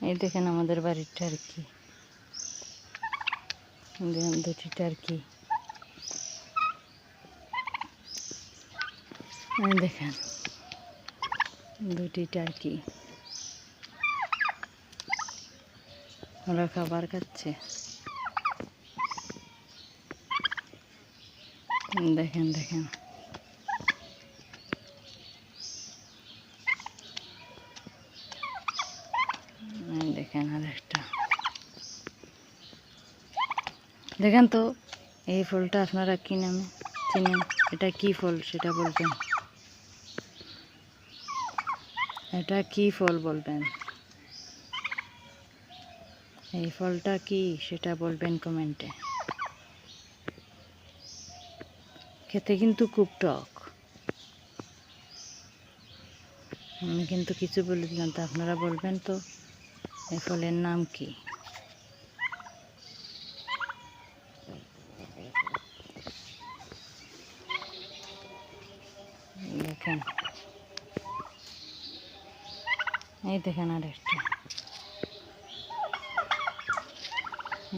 এই দেখেন আমাদের বাড়ির টার্কি, দেখেন দুটি টার্কি, দেখেন দুটি টার্কি ওরা খাবার খাচ্ছে। দেখেন দেখেন দেখেন আরেকটা, দেখেন তো এই ফলটা আপনারা কি নামে চিনেন? এটা কি ফল সেটা বলবেন, এটা কি ফল বলবেন, এই ফলটা কি সেটা বলবেন কমেন্টে। খেতে কিন্তু খুব টক, আমি কিন্তু কিছু বলে দিলাম, তো আপনারা বলবেন তো এই ফলের নাম কি। দেখেন এই দেখেন আরেকটা,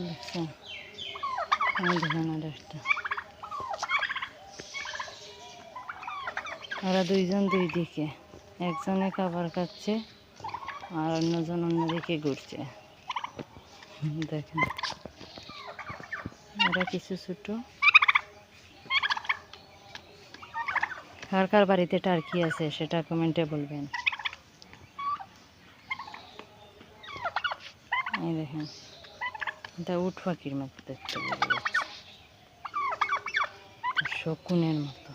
দেখছেন এই দেখেন আরেকটা। ওরা দুইজন দুই দিকে, একজনে খাবার খাচ্ছে আর অন্যজন অন্যদিকে ঘুরছে। দেখেন ওরা কিছু ছোট। কার কার বাড়িতে টার্কি আছে সেটা কমেন্টে বলবেন। এই দেখেন এটা উট পাখির মতো দেখতে পাওয়া যাচ্ছে, শকুনের মতো।